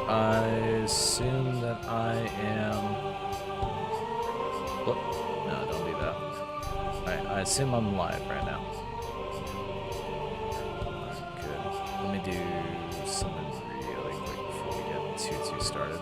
I assume that I am... Whoop. No, don't do that. Alright, I assume I'm live right now. Good. Let me do something really quick before we get too started.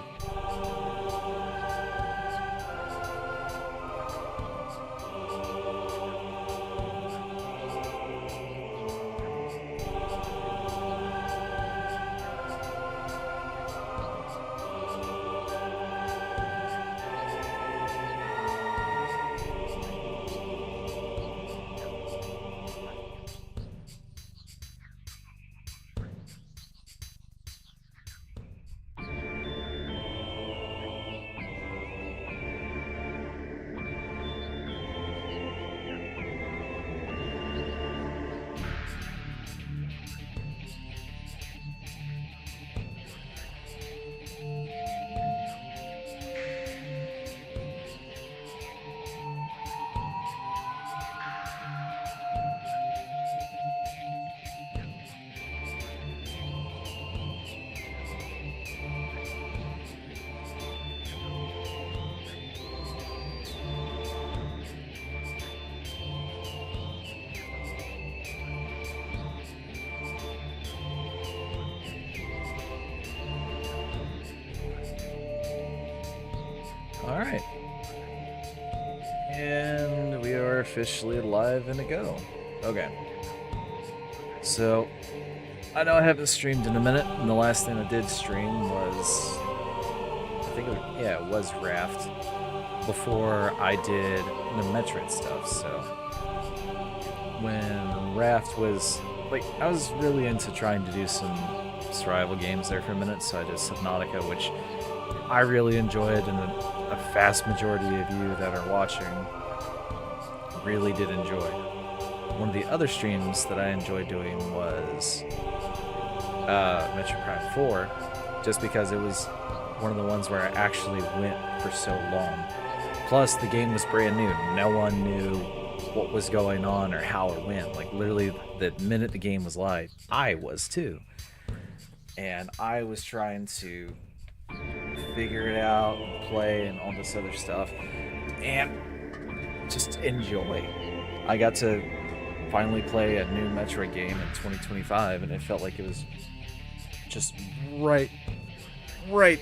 Alright. And we are officially live and a go. Okay. So, I know I haven't streamed in a minute, and the last thing I did stream was... it was Raft. Before I did the Metroid stuff, so... When Raft was... I was really into trying to do some survival games there for a minute, so I did Subnautica, which I really enjoyed, and a vast majority of you that are watching really did enjoy. One of the other streams that I enjoyed doing was Metroid Prime 4, just because it was one of the ones where I actually went for so long. Plus, the game was brand new. No one knew what was going on or how it went. Literally, the minute the game was live, I was too. And I was trying to figure it out and play and all this other stuff and just enjoy. I got to finally play a new Metroid game in 2025, and it felt like it was just right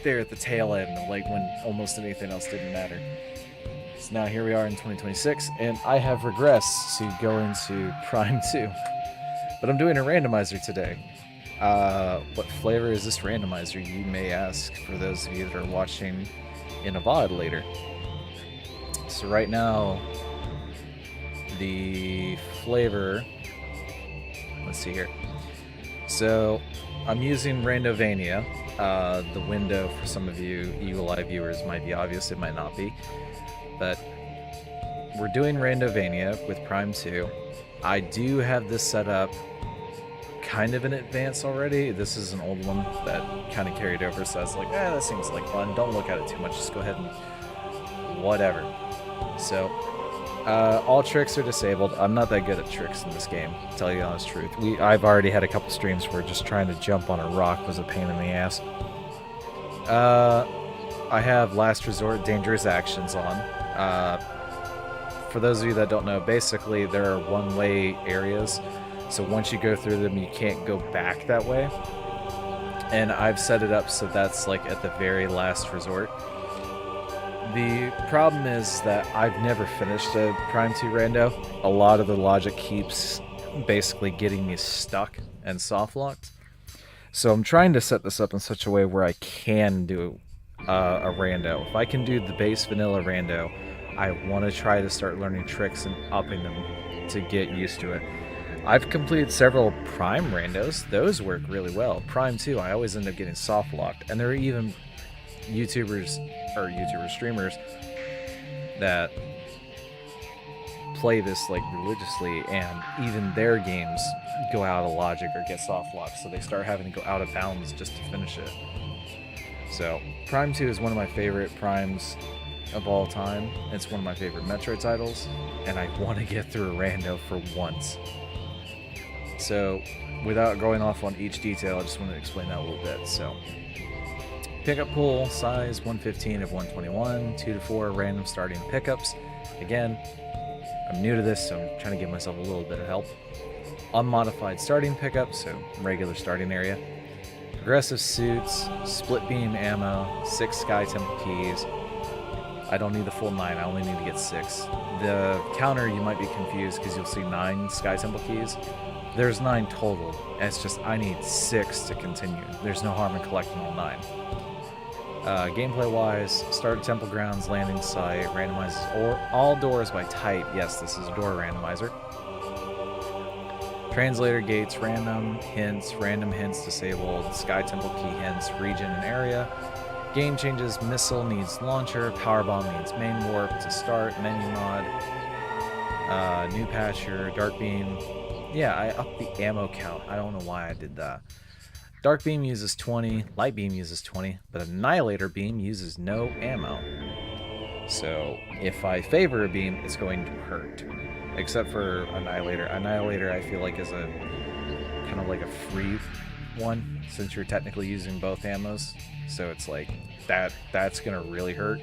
there at the tail end of when almost anything else didn't matter. So now here we are in 2026, and I have regressed to go into Prime 2. But I'm doing a randomizer today. What flavor is this randomizer, you may ask, for those of you that are watching in a VOD later. So right now, the flavor, let's see here. So I'm using Randovania. The window for some of you Eagle Eye viewers might be obvious, it might not be. But we're doing Randovania with Prime 2. I do have this set up kind of in advance already. This is an old one that kind of carried over, so I was like, that seems like fun. Don't look at it too much, just go ahead and whatever. So, all tricks are disabled. I'm not that good at tricks in this game, to tell you the honest truth. I've already had a couple streams where just trying to jump on a rock was a pain in the ass. I have Last Resort Dangerous Actions on. For those of you that don't know, basically there are one-way areas. So once you go through them, you can't go back that way. And I've set it up so that's at the very last resort. The problem is that I've never finished a Prime 2 rando. A lot of the logic keeps basically getting me stuck and soft locked. So I'm trying to set this up in such a way where I can do a rando. If I can do the base vanilla rando, I want to try to start learning tricks and upping them to get used to it. I've completed several Prime randos. Those work really well. Prime 2, I always end up getting soft locked. And there are even streamers that play this religiously, and even their games go out of logic or get soft locked, so they start having to go out of bounds just to finish it. So Prime 2 is one of my favorite Primes of all time. It's one of my favorite Metroid titles, and I want to get through a rando for once. So, without going off on each detail, I just want to explain that a little bit. So, Pickup pool size 115 of 121, 2 to 4 random starting pickups. Again, I'm new to this, so I'm trying to give myself a little bit of help. Unmodified starting pickup, so regular starting area. Progressive suits, split beam ammo, 6 Sky Temple keys. I don't need the full 9, I only need to get 6. The counter, you might be confused because you'll see 9 Sky Temple keys. There's 9 total, and it's just I need 6 to continue. There's no harm in collecting all 9. Gameplay-wise, start at Temple Grounds, landing site, randomizes all doors by type. Yes, this is a door randomizer. Translator gates, random hints disabled, Sky Temple key hints, region and area. Game changes, missile needs launcher, power bomb needs main warp to start, menu mod, new patcher, dark beam. Yeah, I upped the ammo count. I don't know why I did that. Dark beam uses 20, light beam uses 20, but annihilator beam uses no ammo. So if I favor a beam, it's going to hurt. Except for Annihilator. Annihilator, I feel like, is a kind of like a free one, since you're technically using both ammos. So it's like, that's gonna really hurt.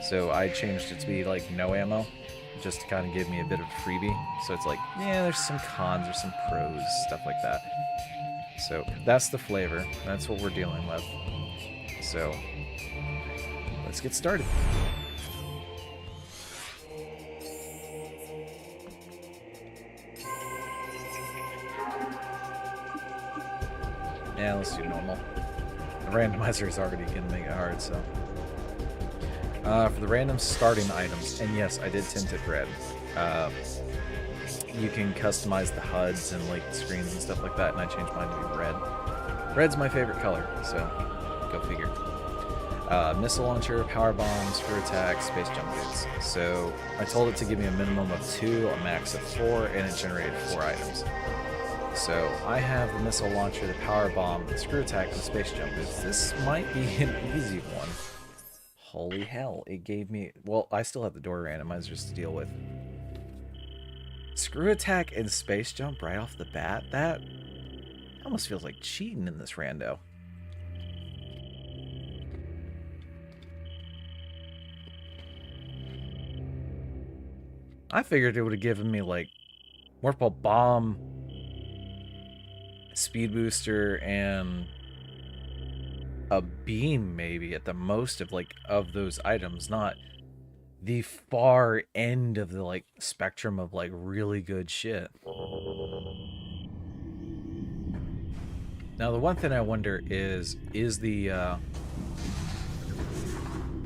So I changed it to be like no ammo, just to kind of give me a bit of a freebie. So it's like, yeah, there's some cons, there's some pros, stuff like that. So that's the flavor. That's what we're dealing with. So let's get started. Yeah, let's do normal. The randomizer is already going to make it hard, so. For the random starting items, and yes, I did tint it red. You can customize the HUDs and like the screens and stuff like that, and I changed mine to be red. Red's my favorite color, so go figure. Missile launcher, power bomb, screw attack, space jump boots. So I told it to give me a minimum of 2, a max of 4, and it generated 4 items. So I have the missile launcher, the power bomb, the screw attack, and the space jump boots. This might be an easy one. Holy hell, it gave me... Well, I still have the door randomizers to deal with. Screw attack and space jump right off the bat? That almost feels like cheating in this rando. I figured it would have given me like Morphle Bomb, speed booster, and a beam maybe at the most of like of those items, not the far end of the like spectrum of like really good shit. Now the one thing I wonder is the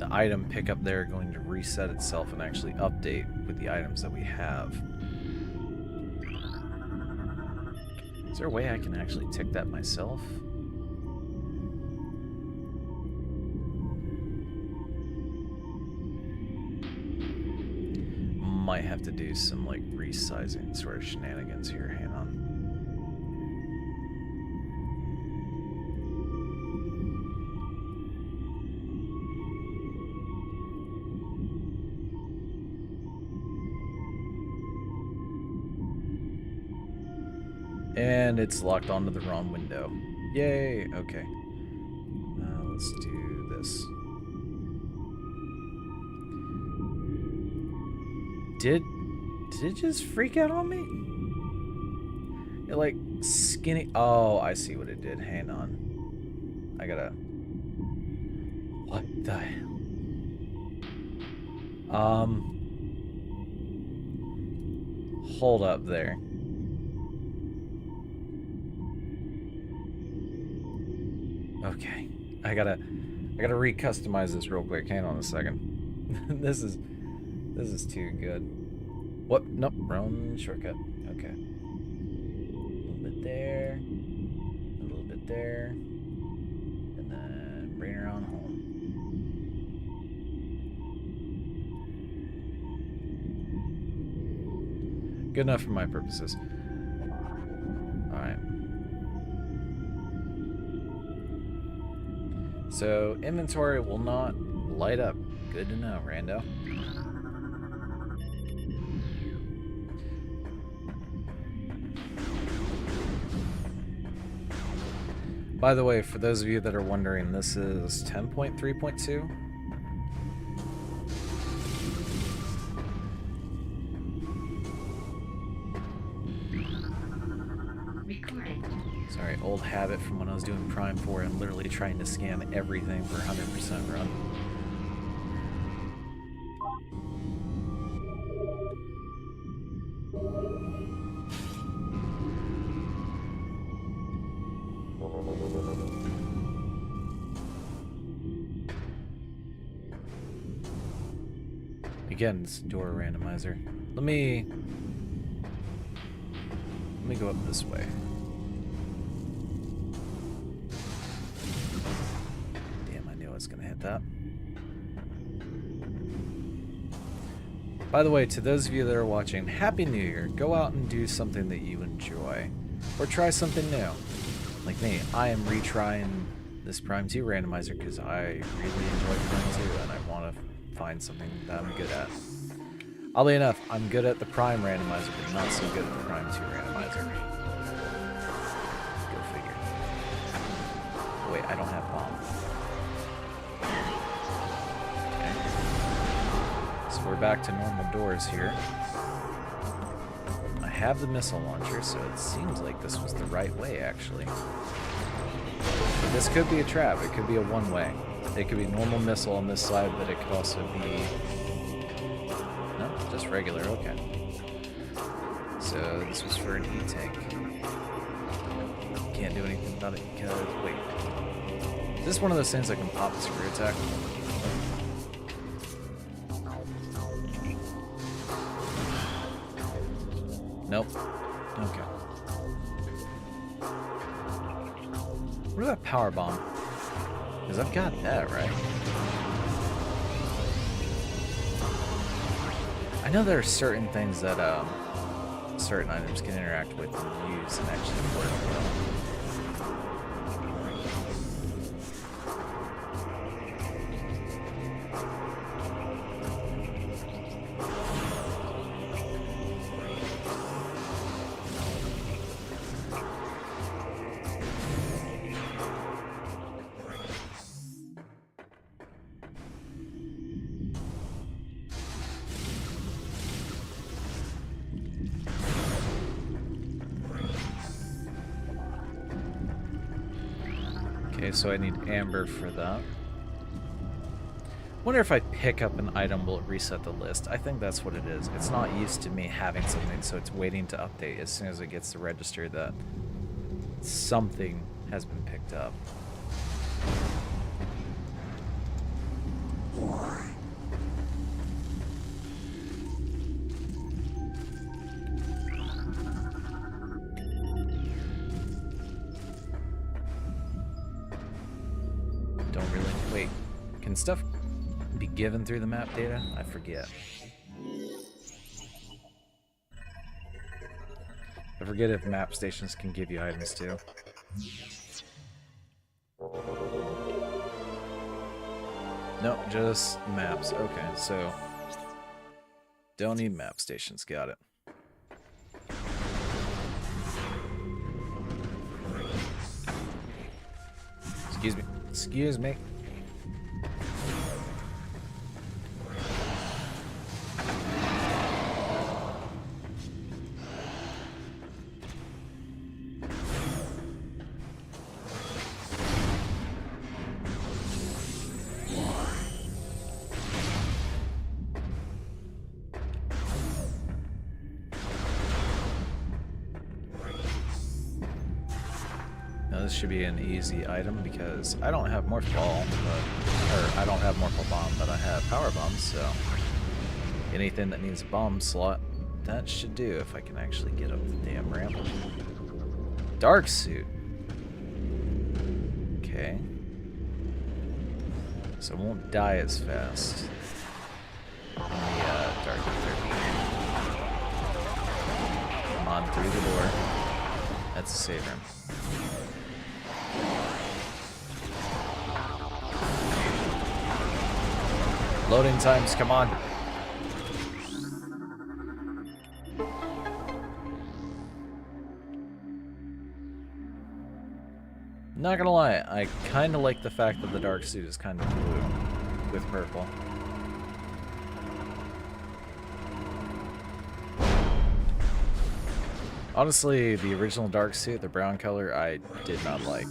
item pickup there going to reset itself and actually update with the items that we have? Is there a way I can actually tick that myself? Might have to do some like resizing sort of shenanigans here. Hang on. And it's locked onto the wrong window. Yay! Okay. Let's do this. Did it just freak out on me? It like skinny... Oh, I see what it did. Hang on. I gotta... What the hell? Hold up there. Okay, I gotta re-customize this real quick. Hang on a second. This is too good. What? Nope, wrong shortcut. Okay. A little bit there, a little bit there, and then bring her on home. Good enough for my purposes. All right. So, inventory will not light up. Good to know, Rando. By the way, for those of you that are wondering, this is 10.3.2. Sorry, old habit from when I was doing Prime 4 and literally trying to scan everything for 100% run. Again, it's door randomizer. Let me go up this way. Damn, I knew I was gonna hit that. By the way, to those of you that are watching, Happy New Year. Go out and do something that you enjoy. Or try something new. Like me, I am retrying this Prime 2 randomizer because I really enjoy Prime 2 and I want to find something that I'm good at. Oddly enough, I'm good at the Prime randomizer, but not so good at the Prime 2 randomizer. Go figure. Wait, I don't have bomb. Okay. So we're back to normal doors here. I have the missile launcher, so it seems like this was the right way, actually. But this could be a trap. It could be a one-way. It could be normal missile on this side, but it could also be... No, just regular, okay. So this was for an E-tank. Can't do anything about it because... Wait. Is this one of those things that can pop the screw attack? Nope. Okay. What about power bomb? Because I've got that, right? I know there are certain things that certain items can interact with and use and actually work well. Okay, so I need amber for that. Wonder if I pick up an item, will it reset the list? I think that's what it is. It's not used to me having something, so it's waiting to update as soon as it gets to register that something has been picked up. Don't really... Wait, can stuff be given through the map data? I forget. I forget if map stations can give you items too. No, just maps. Okay, so don't need map stations. Got it. Excuse me. Excuse me. This should be an easy item because I don't have Morph Ball, or I don't have Morphle Bomb, but I have Power Bomb, so anything that needs a bomb slot, that should do if I can actually get up the damn ramp. Dark Suit. Okay. So I won't die as fast in the Dark Ether. Come on, through the door. That's a save room. Loading times, come on. Not gonna lie, I kind of like the fact that the dark suit is kind of blue with purple. Honestly, the original dark suit, the brown color, I did not like.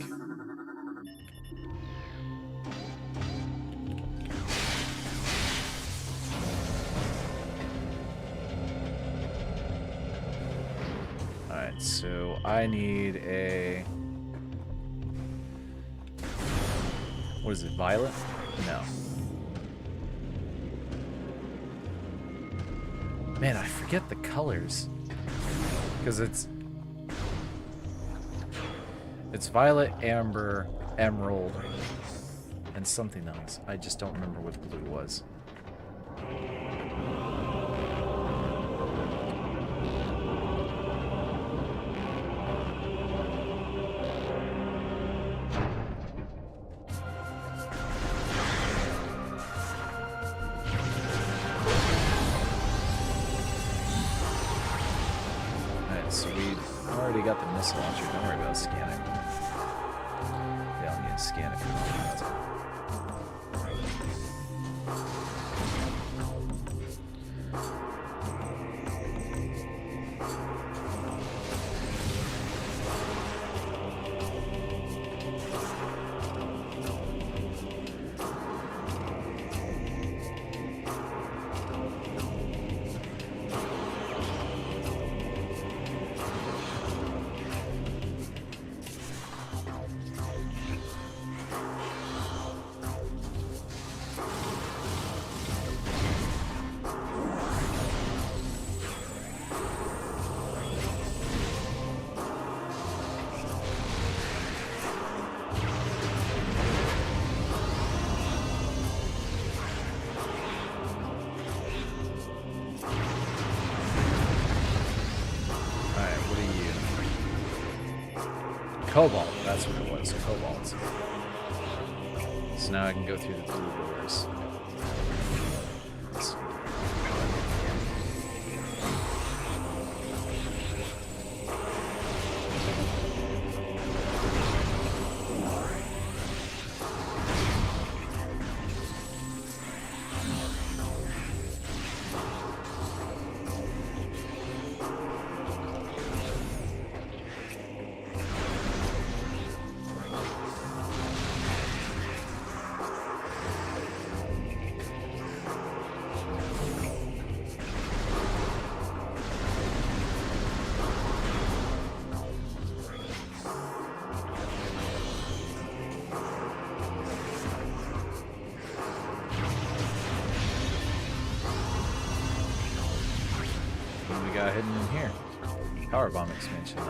Alright, so I need a... What is it, violet? No. Man, I forget the colors. Because it's violet, amber, emerald, and something else. I just don't remember what blue was. So we already got the missile launcher. Don't worry about scanning. Yeah, I'll need to scan it for that. Cobalt, that's what it was, cobalt. So now I can go through the blue doors. Got hidden in here. Power bomb expansion. Oh,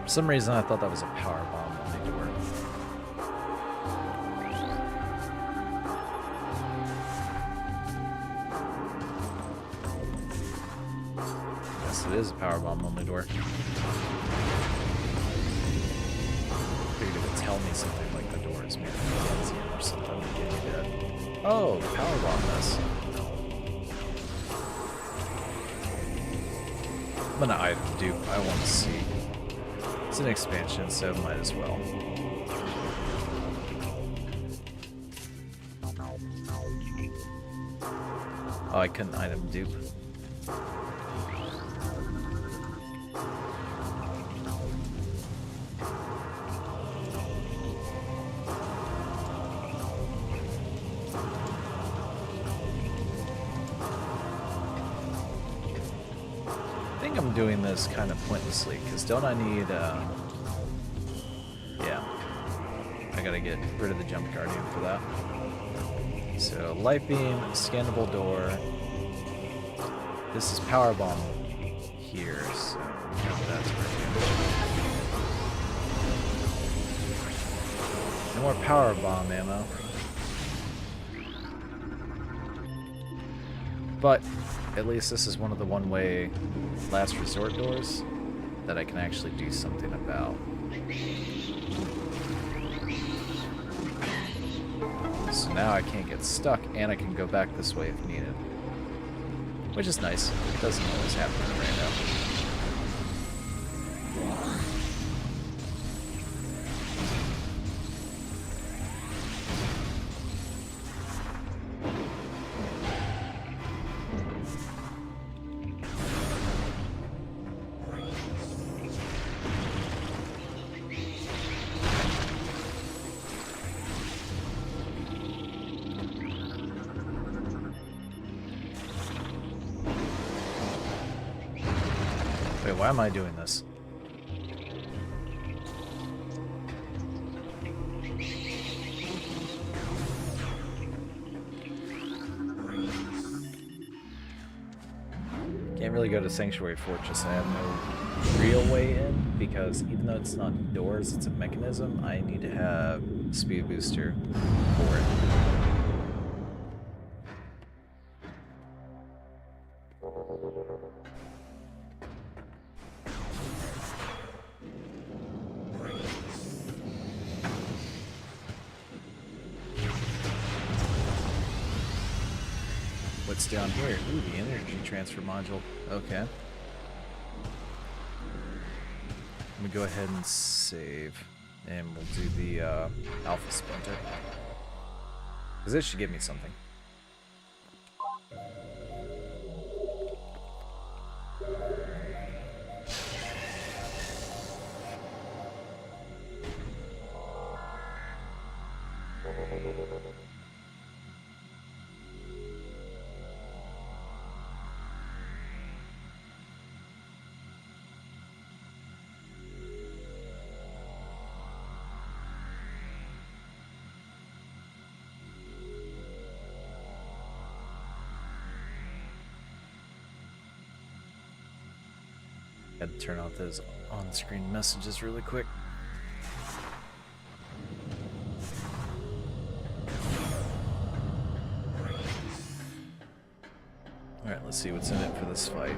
for some reason I thought that was a power bomb only door. It is a powerbomb only door. Figured it would tell me something like the door is made of titanium or something to get me dead. Oh, powerbomb this. I'm gonna item dupe. I want to see. It's an expansion, so might as well. Oh, I couldn't item dupe. I think I'm doing this kind of pointlessly, because don't I need, yeah. I gotta get rid of the jump guardian for that. So, light beam, scannable door. This is power bomb here, so that's perfect. No more power bomb ammo. But at least this is one of the one-way last resort doors. that I can actually do something about. So now I can't get stuck, and I can go back this way if needed. Which is nice. It doesn't always happen in Rando. Wait, why am I doing this? Can't really go to Sanctuary Fortress. I have no real way in, because even though it's not doors, it's a mechanism, I need to have speed booster for it. What's down here? Ooh, the energy transfer module. Okay. Let me go ahead and save. And we'll do the Alpha Splinter. Because this should give me something. Had to turn off those on-screen messages really quick. Alright, let's see what's in it for this fight.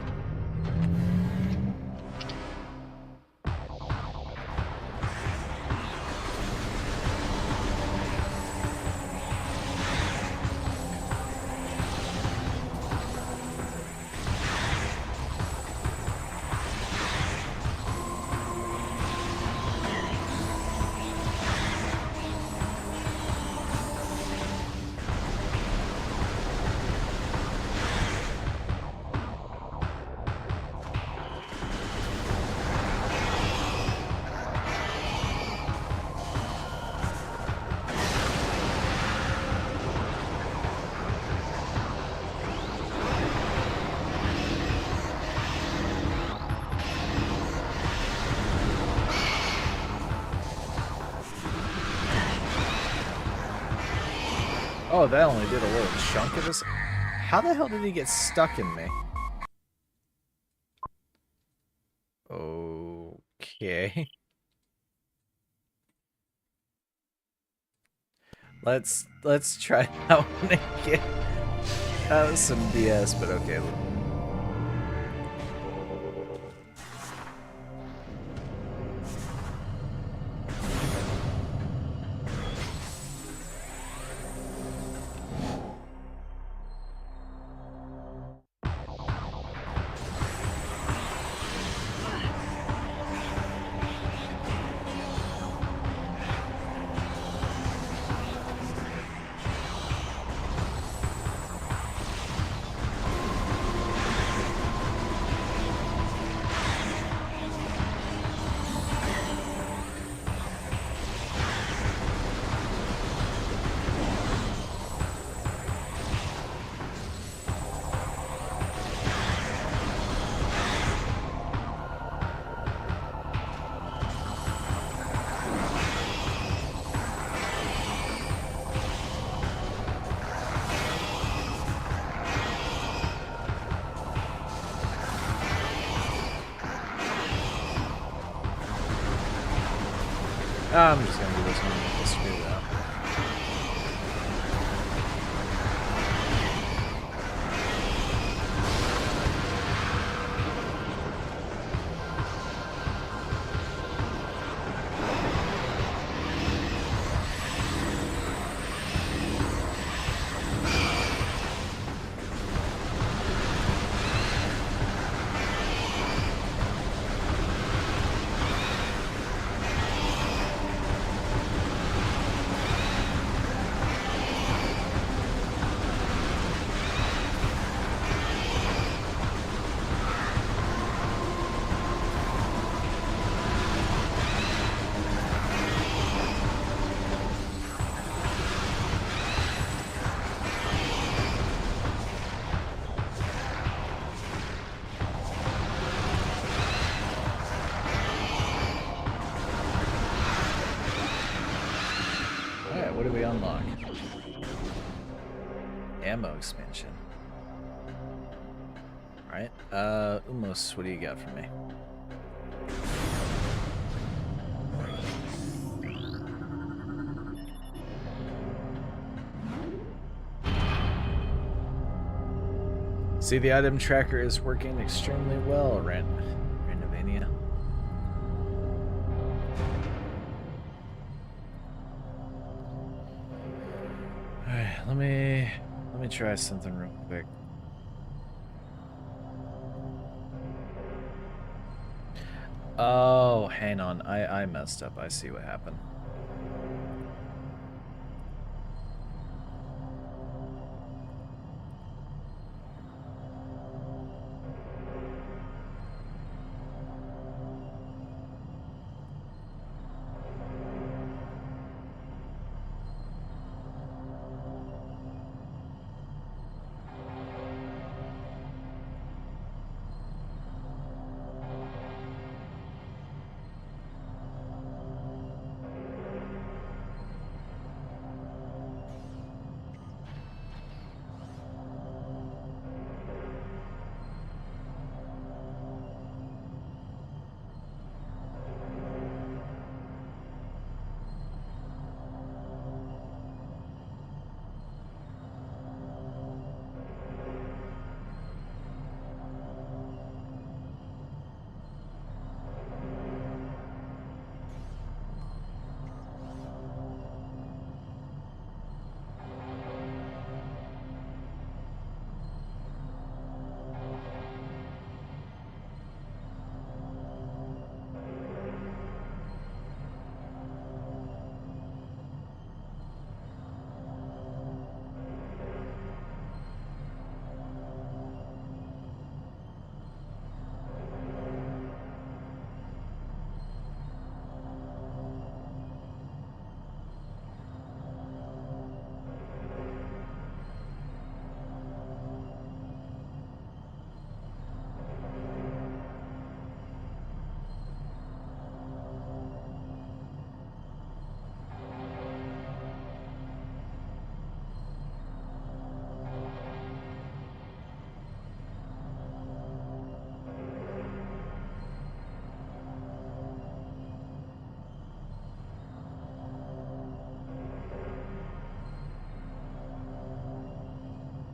Oh, that only did a little chunk of this. How the hell did he get stuck in me? Okay. Let's try that one again. That was some BS, but okay. I'm just gonna do this one. Just screw that. unlock? Ammo expansion. Alright, Umos, what do you got for me? See, the item tracker is working extremely well, Randovania. Alright, let me try something real quick. Oh, hang on. I messed up. I see what happened.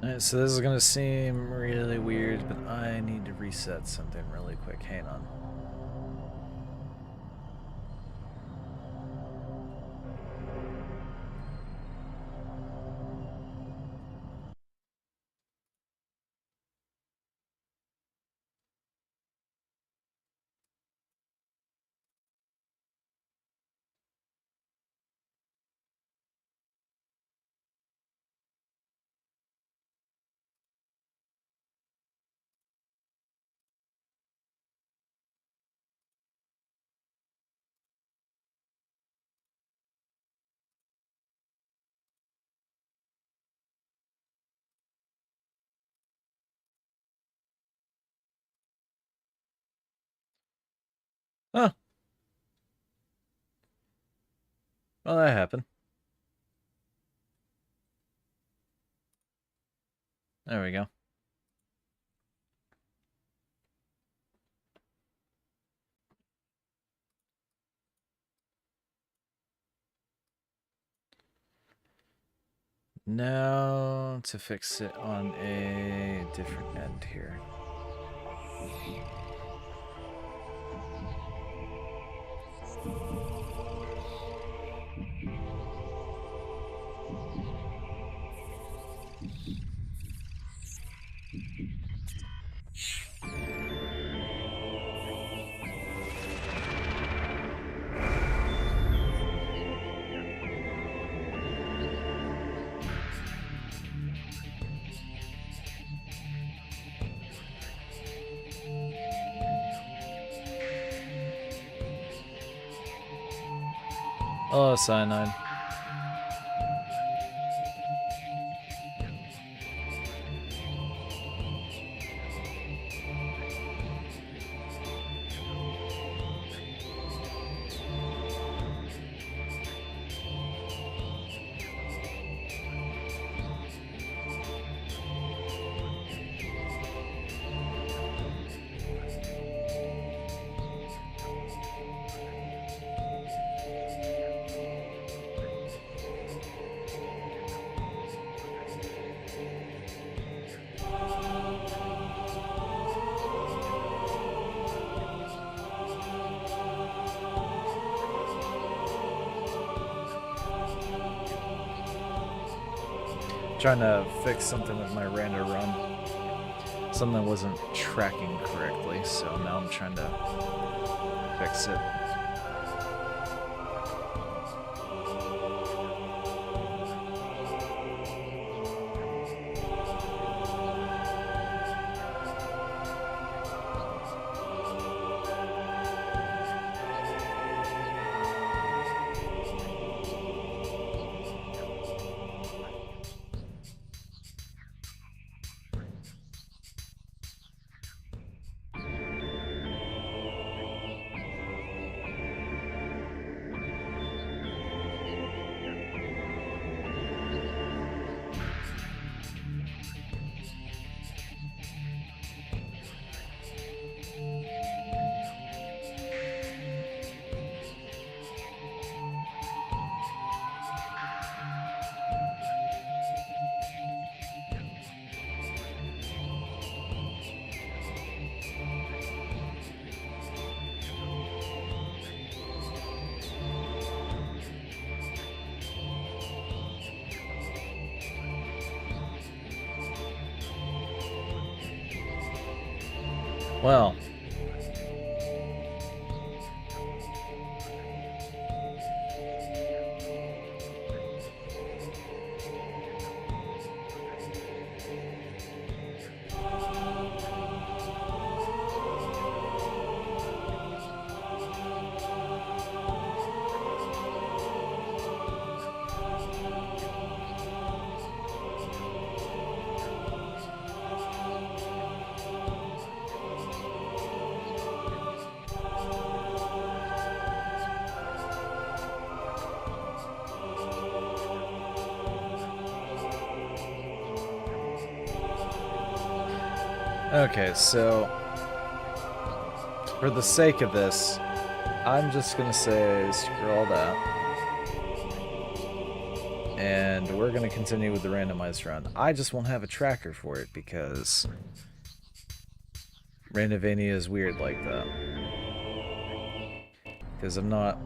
Alright, so this is gonna seem really weird, but I need to reset something really quick. Hang on. Oh. Well, that happened. There we go. Now to fix it on a different end here. Oh, cyanide. Trying to fix something with my Rando run. Something wasn't tracking correctly, so now I'm trying to fix it. Well, okay, so for the sake of this, I'm just gonna say screw all that. And we're gonna continue with the randomized run. I just won't have a tracker for it because Randovania is weird like that. Because I'm not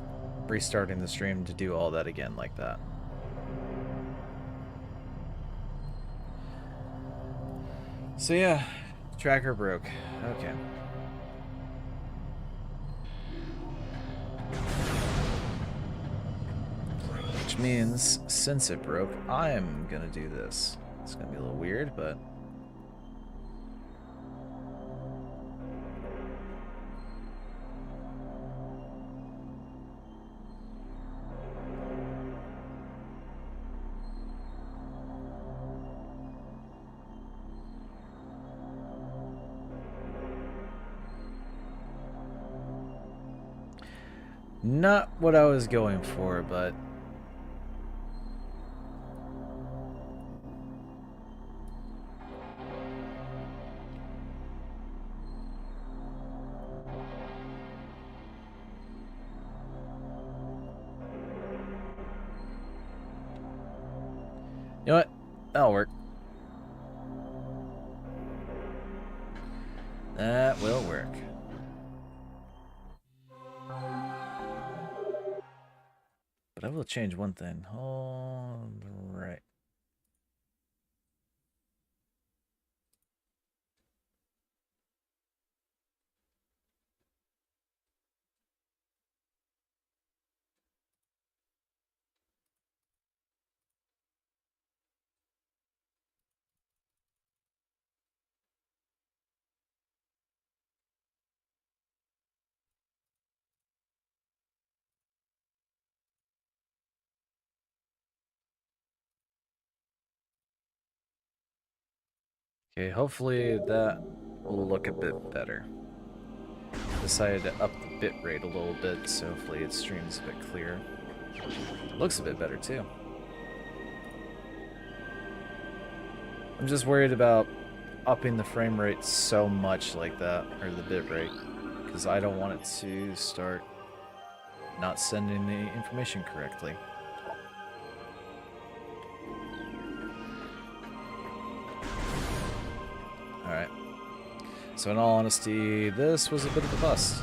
restarting the stream to do all that again like that. So yeah, tracker broke. Okay. Which means, since it broke, I'm gonna do this. It's gonna be a little weird, but... not what I was going for, but... You know what? That'll work. That will work. But I will change one thing. All right. Okay, hopefully that will look a bit better. Decided to up the bit rate a little bit, so hopefully it streams a bit clearer. Looks a bit better too. I'm just worried about upping the frame rate so much like that, or the bit rate, because I don't want it to start not sending the information correctly. Alright. So in all honesty, this was a bit of a bust.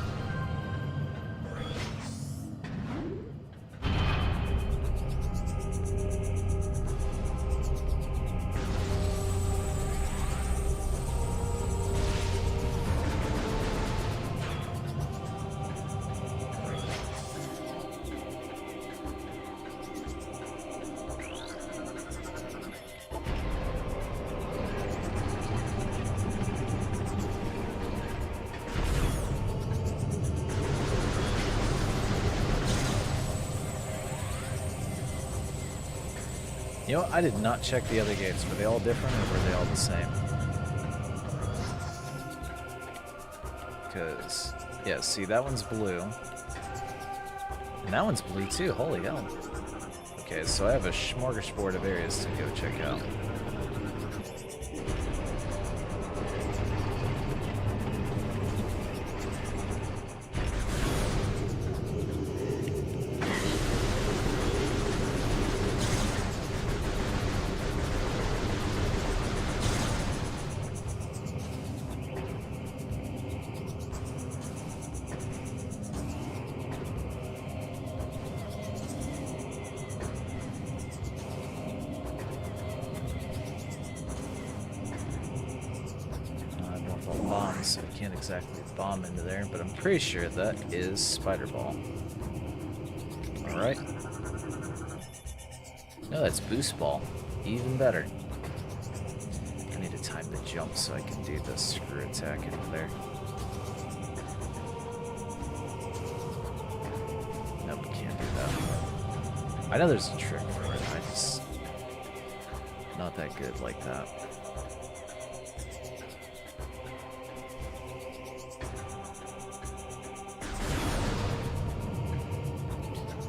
You know, I did not check the other gates. Were they all different or were they all the same? Because, yeah, see, that one's blue. And that one's blue too, holy hell. Okay, so I have a smorgasbord of areas to go check out. Bombs, so I can't exactly bomb into there, but I'm pretty sure that is Spider Ball. Alright. No, that's Boost Ball. Even better. I need to time the jump so I can do the screw attack into there. Nope, can't do that. I know there's a trick for it, I just... not that good like that.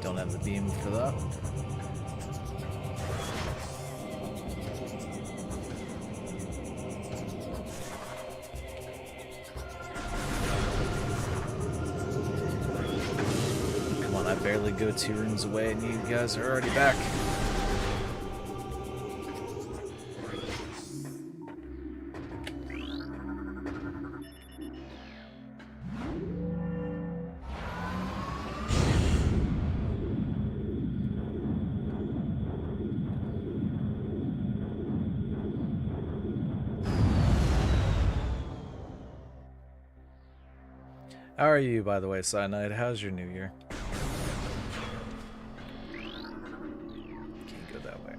Don't have the beam for that. Come on, I barely go 2 rooms away and you guys are already back. How are you, by the way, Cyanide? How's your new year? Can't go that way.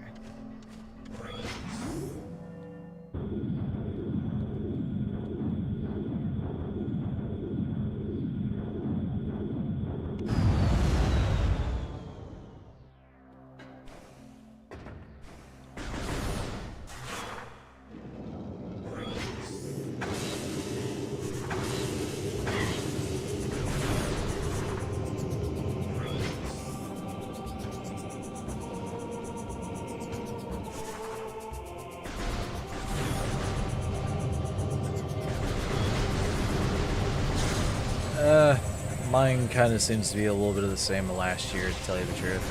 Mine kind of seems to be a little bit of the same as last year, to tell you the truth.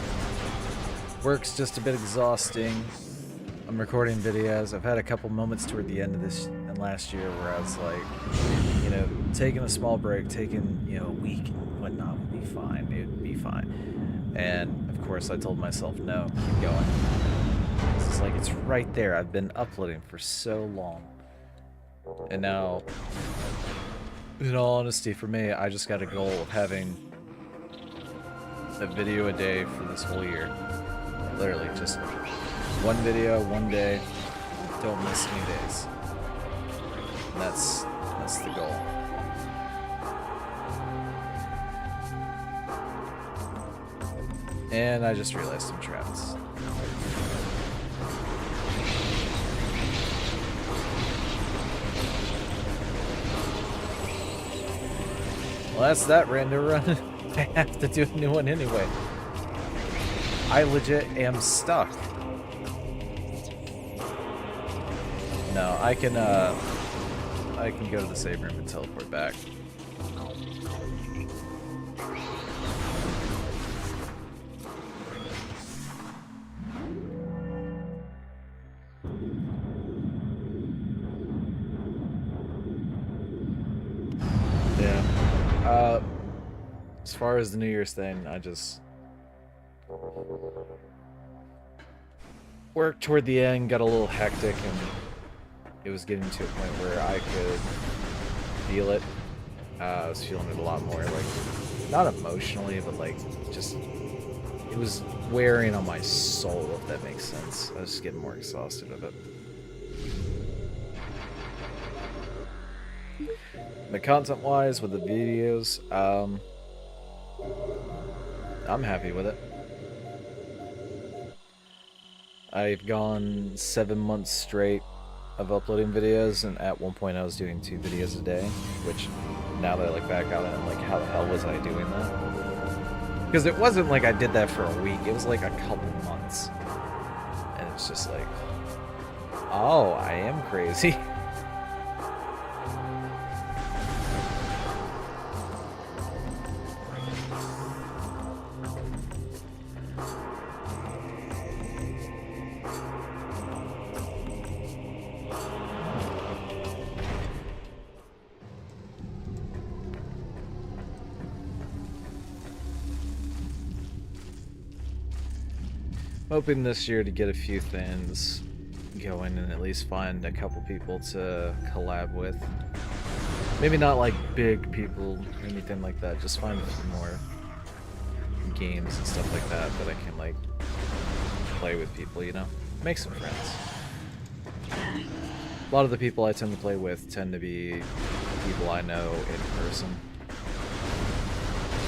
Work's just a bit exhausting. I'm recording videos. I've had a couple moments toward the end of this and last year where I was like, you know, taking a small break, taking, you know, a week and whatnot would be fine. It would be fine. And of course I told myself, no, keep going. It's like, it's right there. I've been uploading for so long. And now, in all honesty, for me, I just got a goal of having a video a day for this whole year. Literally, just one video, one day. Don't miss any days. And that's the goal. And I just realized I'm trapped. Well, that's that Rando run. I have to do a new one anyway. I legit am stuck. No, I can go to the save room and teleport back. As far as the New Year's thing, I just worked toward the end, got a little hectic, and it was getting to a point where I could feel it. I was feeling it a lot more, like, not emotionally, but like, just, it was wearing on my soul, if that makes sense. I was just getting more exhausted of it. But content-wise, with the videos, I'm happy with it. I've gone 7 months straight of uploading videos, and at one point I was doing 2 videos a day, which now that I look back on it, I'm like, how the hell was I doing that? Because it wasn't like I did that for a week, it was like a couple months. And it's just like, oh, I am crazy. Hoping this year to get a few things going and at least find a couple people to collab with. Maybe not like big people or anything like that, just find a few more games and stuff like that that I can like play with people, you know? Make some friends. A lot of the people I tend to play with tend to be people I know in person.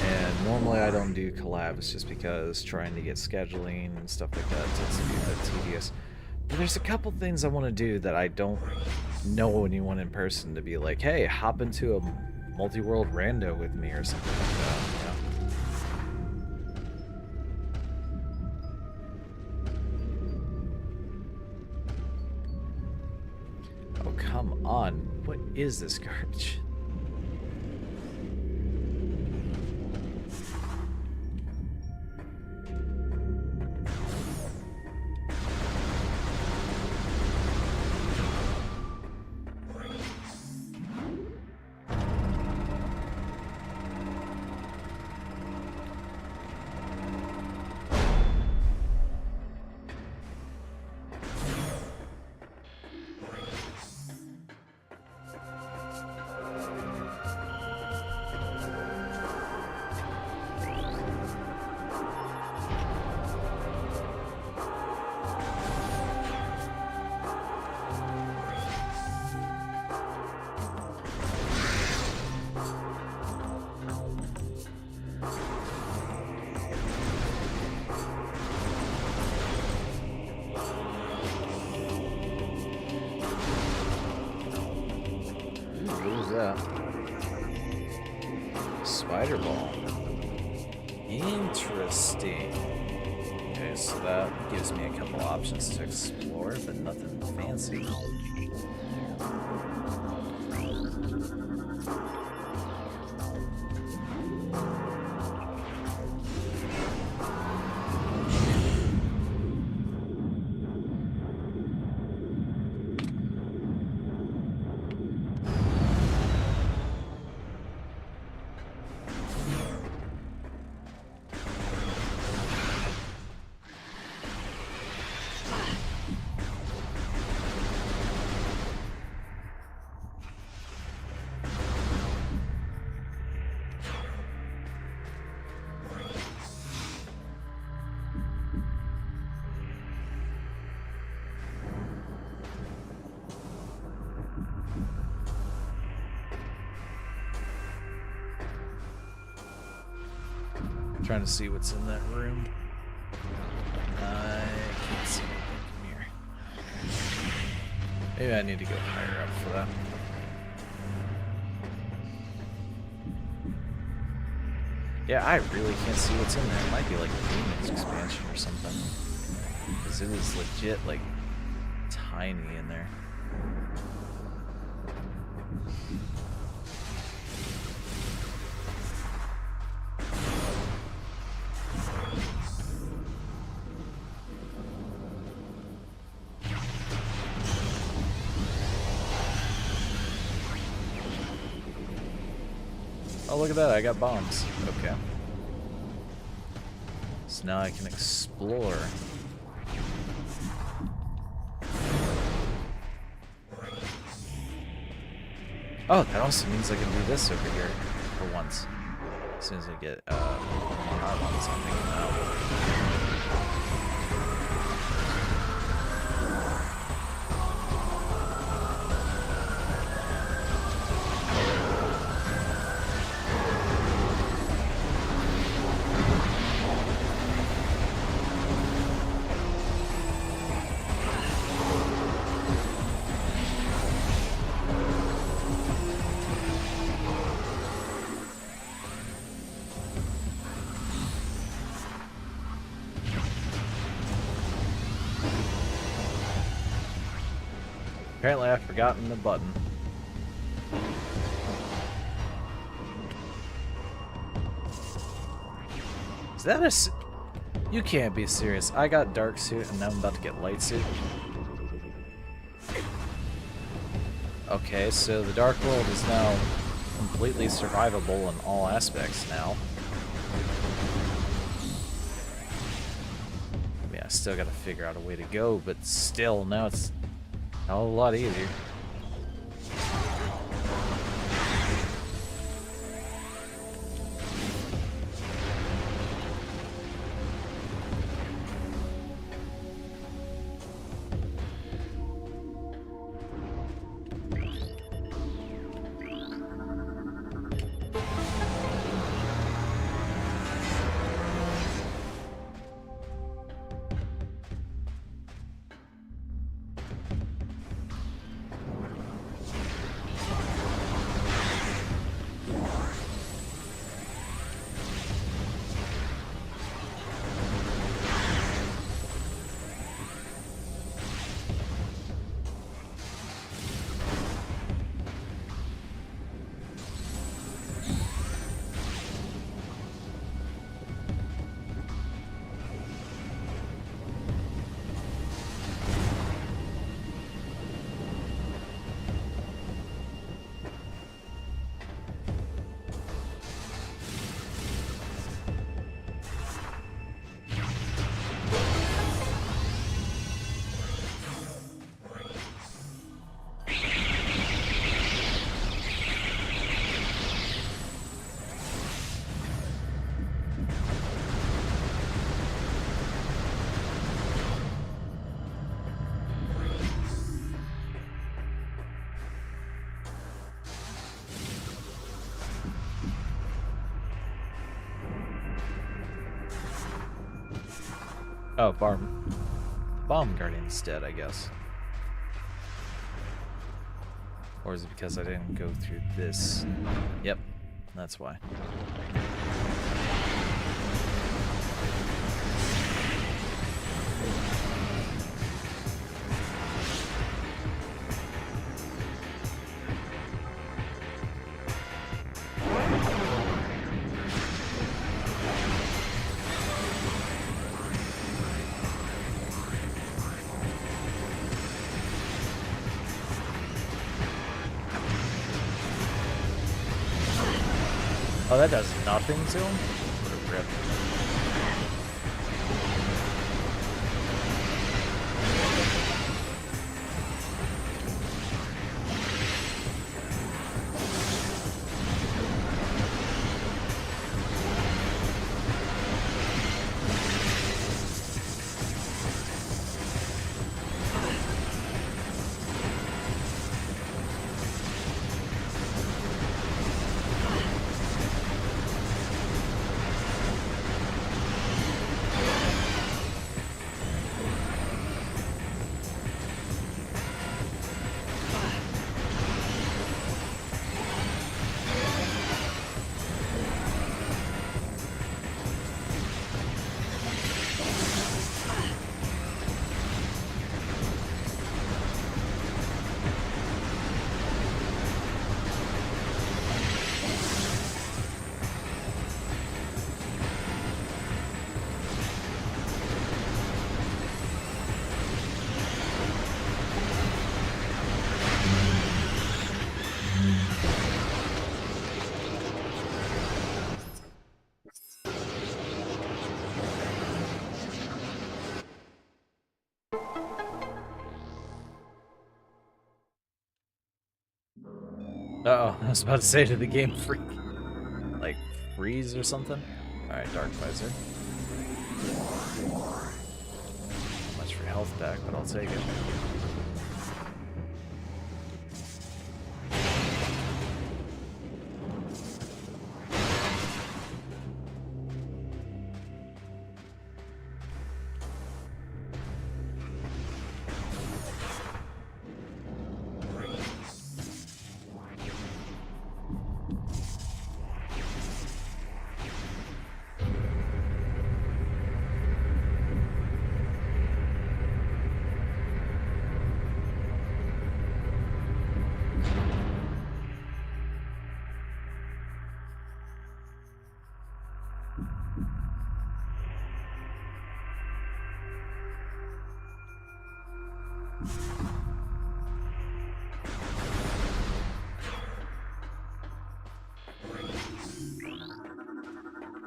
And normally I don't do collabs just because trying to get scheduling and stuff like that tends to be a bit tedious. But there's a couple things I want to do that I don't know anyone in person to be like, hey, hop into a multi-world rando with me or something like that, you know? Oh, come on. What is this garbage? Spider ball. Interesting. Okay, so that gives me a couple options to explore, but nothing fancy. Trying to see what's in that room. I can't see anything. Come here. Maybe I need to go higher up for that. Yeah, I really can't see what's in there. It might be like a Demon's expansion or something. Because it is legit, like, tiny in there. Oh, look at that, I got bombs. Okay. So now I can explore. Oh, that also means I can do this over here for once. As soon as I get more ones, I'm thinking now. Apparently I've forgotten the button. Is that a... You can't be serious. I got dark suit and now I'm about to get light suit. Okay, so the dark world is now completely survivable in all aspects now. I mean, I still gotta figure out a way to go, but still, now it's a whole lot easier. Oh, Bomb Guardian's dead, I guess. Or is it because I didn't go through this? Yep, that's why. Oh, that does nothing to him? What a rip. Uh-oh, I was about to say, did the game like, freeze or something? Alright, Dark Visor. Not much for health back, but I'll take it.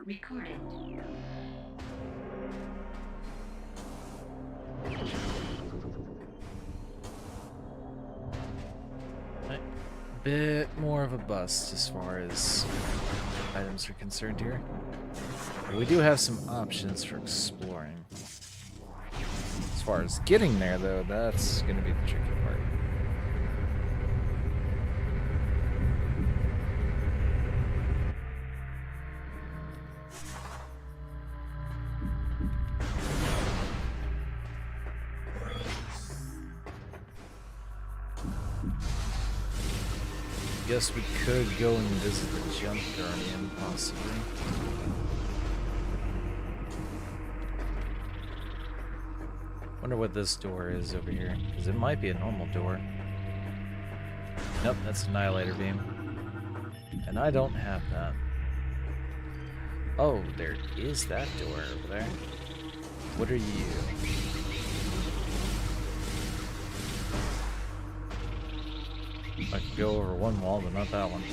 recorded. Right. Bit more of a bust as far as items are concerned here. We do have some options for exploring. As far as getting there, though, that's going to be the tricky part. Guess we could go and visit the Jump Guardian, possibly. Wonder what this door is over here, because it might be a normal door. Nope, that's Annihilator Beam. And I don't have that. Oh, there is that door over there. What are you? I could go over one wall, but not that one.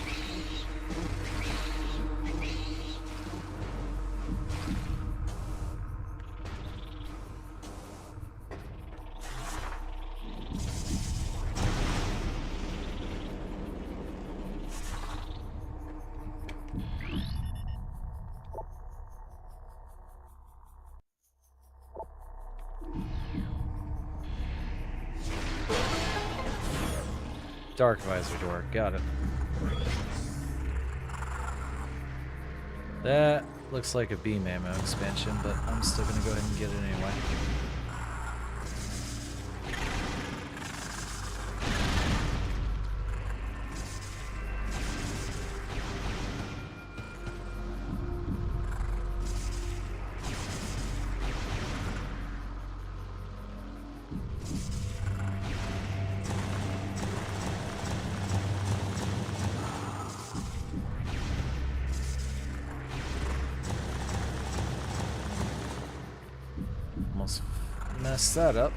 Dark visor door, got it. That looks like a beam ammo expansion, but I'm still gonna go ahead and get it anyway. Almost messed that up.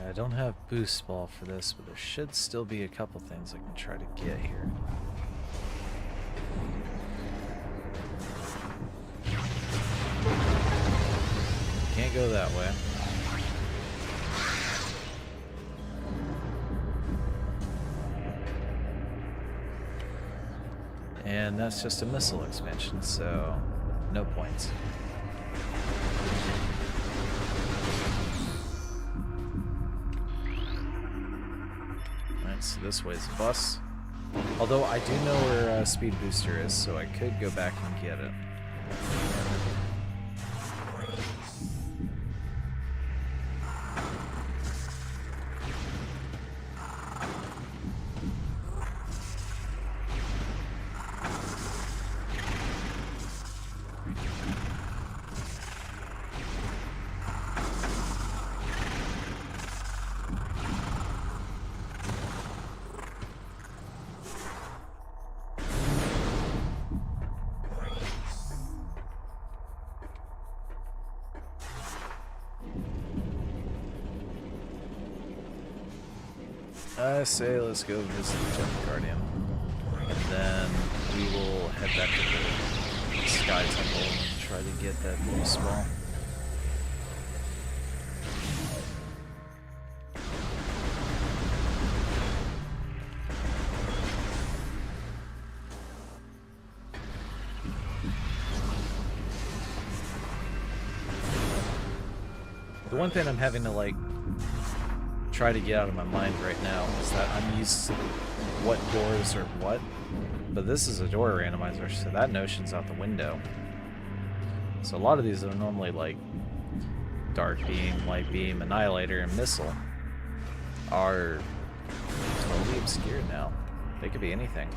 I don't have boost ball for this, but there should still be a couple things I can try to get here. Can't go that way. And that's just a missile expansion, so no points. So this way's a bus. Although I do know where Speed Booster is, so I could go back and get it. I say let's go visit the Jump Guardian. And then we will head back to the Sky Temple and try to get that boost ball. The one thing I'm having to try to get out of my mind right now is that I'm used to what doors are what, but this is a door randomizer, so that notion's out the window. So a lot of these are normally like Dark Beam, Light Beam, Annihilator, and Missile are totally obscured now. They could be anything.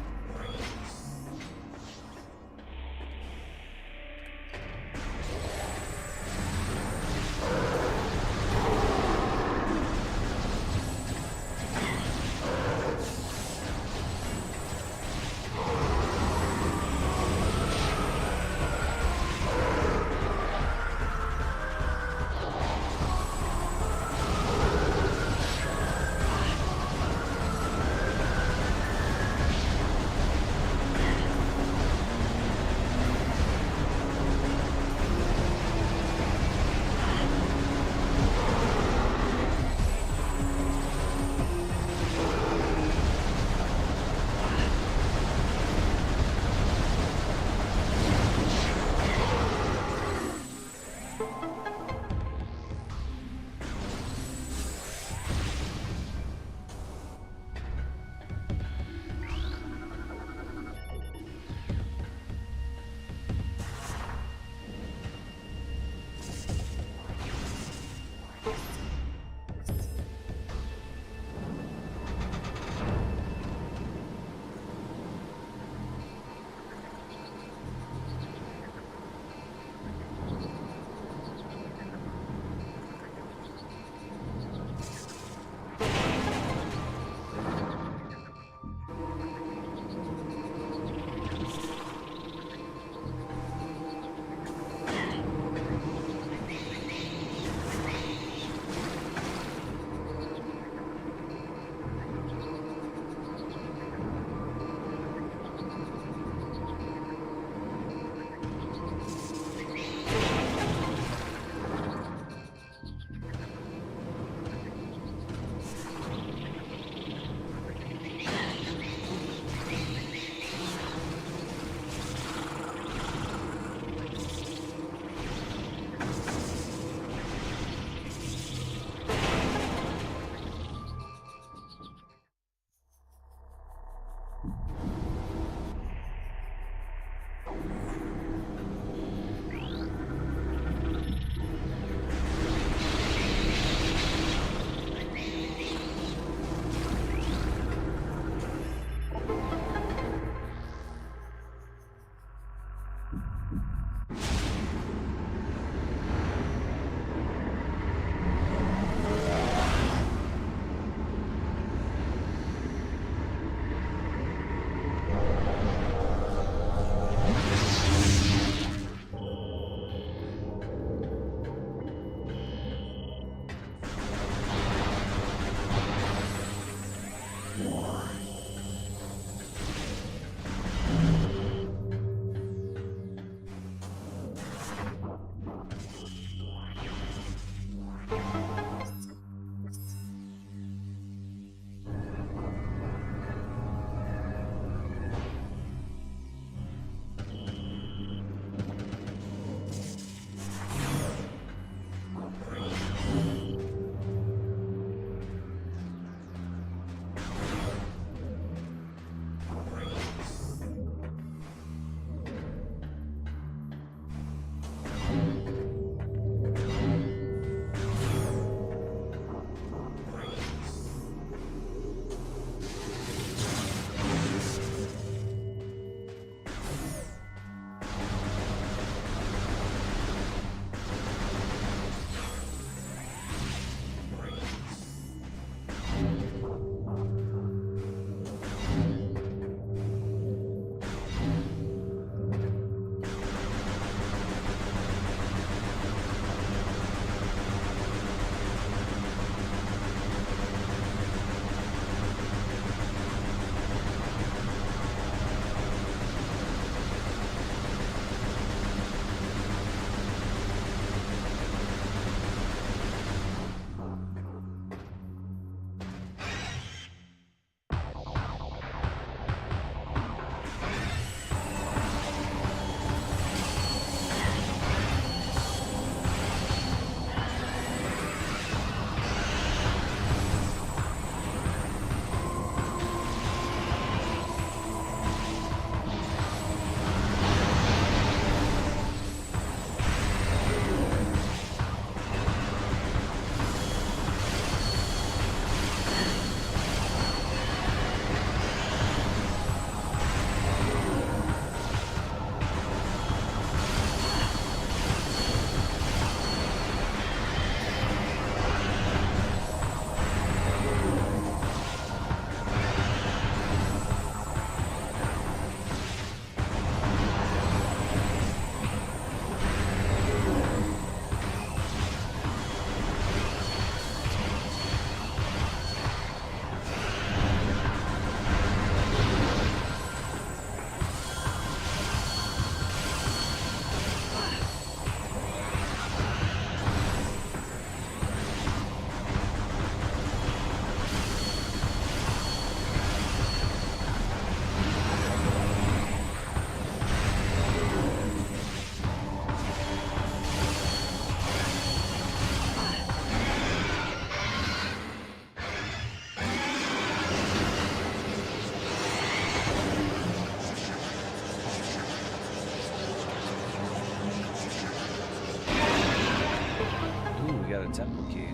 temple key.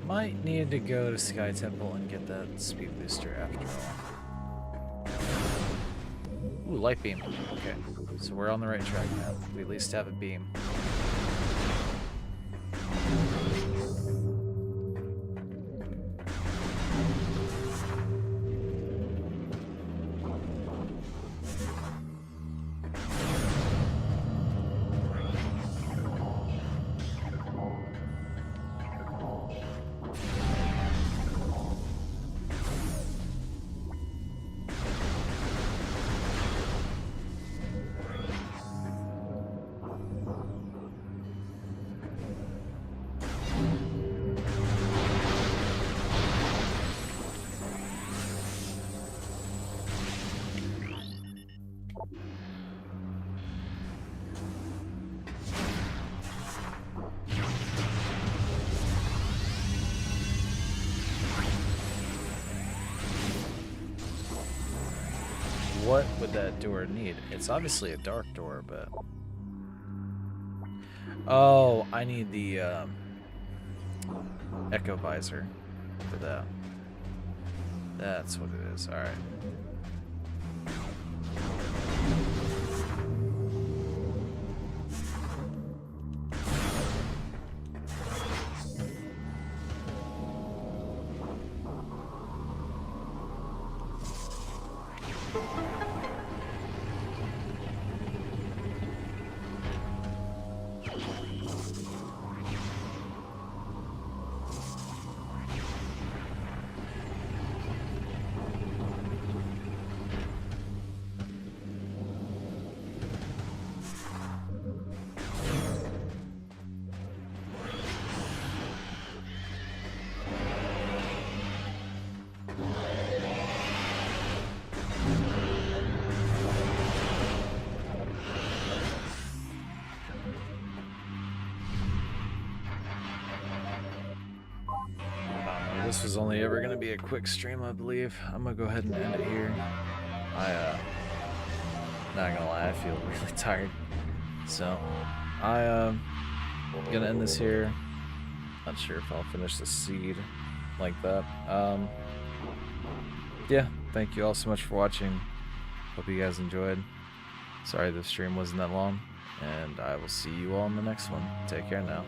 Might need to go to Sky Temple and get that speed booster after all. Ooh, light beam. Okay, so we're on the right track now. We at least have a beam. What would that door need? It's obviously a dark door, but... Oh, I need the echo visor for that. That's what it is. Alright. This was only ever going to be a quick stream, I believe. I'm going to go ahead and end it here. Not gonna lie, I feel really tired. So, gonna end this here. Not sure if I'll finish the seed like that. Yeah, thank you all so much for watching. Hope you guys enjoyed. Sorry the stream wasn't that long. And I will see you all in the next one. Take care now.